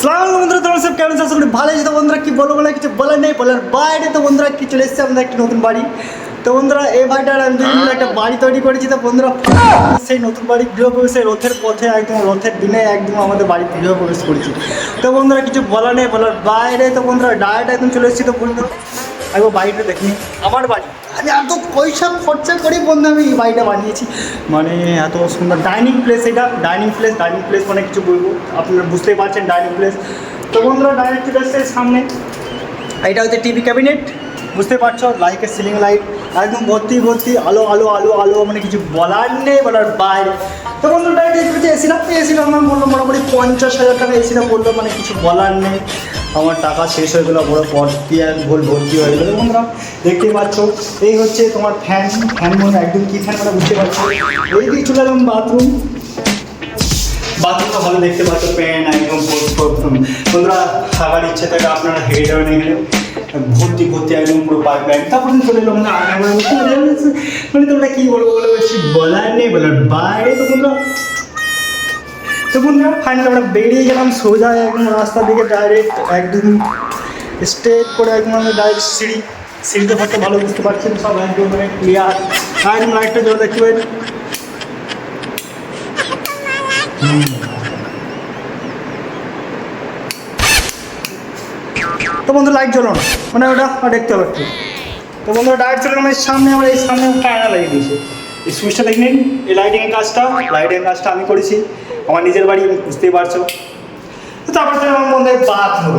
সালাম বন্ধুরা, তোমরা সব কেমন আছো? ভালো আছি তো বন্ধুরা। কি বলবো না, কিছু বলার নেই, বলার বাইরে। তো বন্ধুরা কি চলে এসেছে আমাদের একটা নতুন বাড়ি। তো বন্ধুরা এই বাড়িটার আমি মিলে একটা বাড়ি তৈরি করেছি। তো বন্ধুরা সেই নতুন বাড়ি গৃহপ্রবেশের রথের পথে, একদম রথের দিনে একদম আমাদের বাড়ি গৃহপ্রবেশ করেছি। তো বন্ধুরা কিছু বলার নেই, বলার বাইরে। তো বন্ধুরা ডায়েট একদম চলে এসেছি। তো বন্ধুরা একবার বাড়িটা দেখিনি, আমার বাড়ি। আমি এত পয়সা খরচা করি বন্ধু আমি এই বাড়িটা বানিয়েছি, মানে এত সুন্দর ডাইনিং প্লেস। এটা ডাইনিং প্লেস মানে কিছু বলবো, আপনারা বুঝতেই পারছেন ডাইনিং প্লেস। তো বন্ধুরা ডাইনিং প্লেসের সামনে এটা হচ্ছে টিভি ক্যাবিনেট, বুঝতে পারছো, লাইটের সিলিং লাইট একদম ভর্তি ভর্তি, আলো আলো আলো আলো, মানে কিছু বলার নেই, বলার বাইরে। তো বন্ধুরা এসিটা আমার বললো মোটামুটি 50,000 টাকা এসিটা বললো, মানে কিছু বলার নেই। আমার টাকা শেষ হয়ে গেলো, বড় ভর্তি আর ভর্তি হয়ে গেলো। বন্ধুরা দেখতে পাচ্ছ এই হচ্ছে তোমার ফ্যান মনে একদম কী ফ্যান মানে বুঝতে পারছো। এই দিকে চলে এলাম বাথরুমটা ভালো দেখতে পাচ্ছ, প্যান একদম বন্ধুরা থাকার ইচ্ছে থাকে আপনারা হেঁটে যাবেন, এখানে ভর্তি একদম পুরো পাইপ লাইন। তারপরে চলে এলাম না মানে তোমরা কী বলবো বলে বলছি, বলার নেই, বলার বাইরে। তো বন্ধুরা ফাইনালি আমরা বেরিয়ে গেলাম সোজা একদম রাস্তার দিকে, ডাইরেক্ট একদম স্ট্রেট করে একদম আমরা ডাইরেক্ট সিঁড়িতে থাকতে ভালো বুঝতে পারছেন সব একদম মানে ক্লিয়ার। একদম লাইটটা জল দেখতে পাই। তো বন্ধু লাইট জ্বলো না, মানে ওটা দেখতে হবে একটু। তো বন্ধুরা ডাইরেক্ট চলে গেলাম সামনে, আমরা এই সামনে ফ্যানটা লাগিয়ে দিয়েছি। এই সুইচটা দেখে নিন, এই লাইটিংয়ের কাজটা আমি করেছি, আমার নিজের বাড়ি, বুঝতেই পারছো। তো তারপর চলে আমার বন্ধু বাথরুম,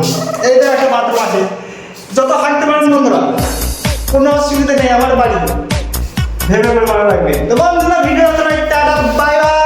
এইটা একটা বাথরুম আছে, যত হাঁটতে পারেন বন্ধুরা, কোনো অসুবিধা নেই, আমার বাড়ি ভেবে ভালো লাগবে। তো বন্ধুরা ভিডিও টাটা, বাই বাই।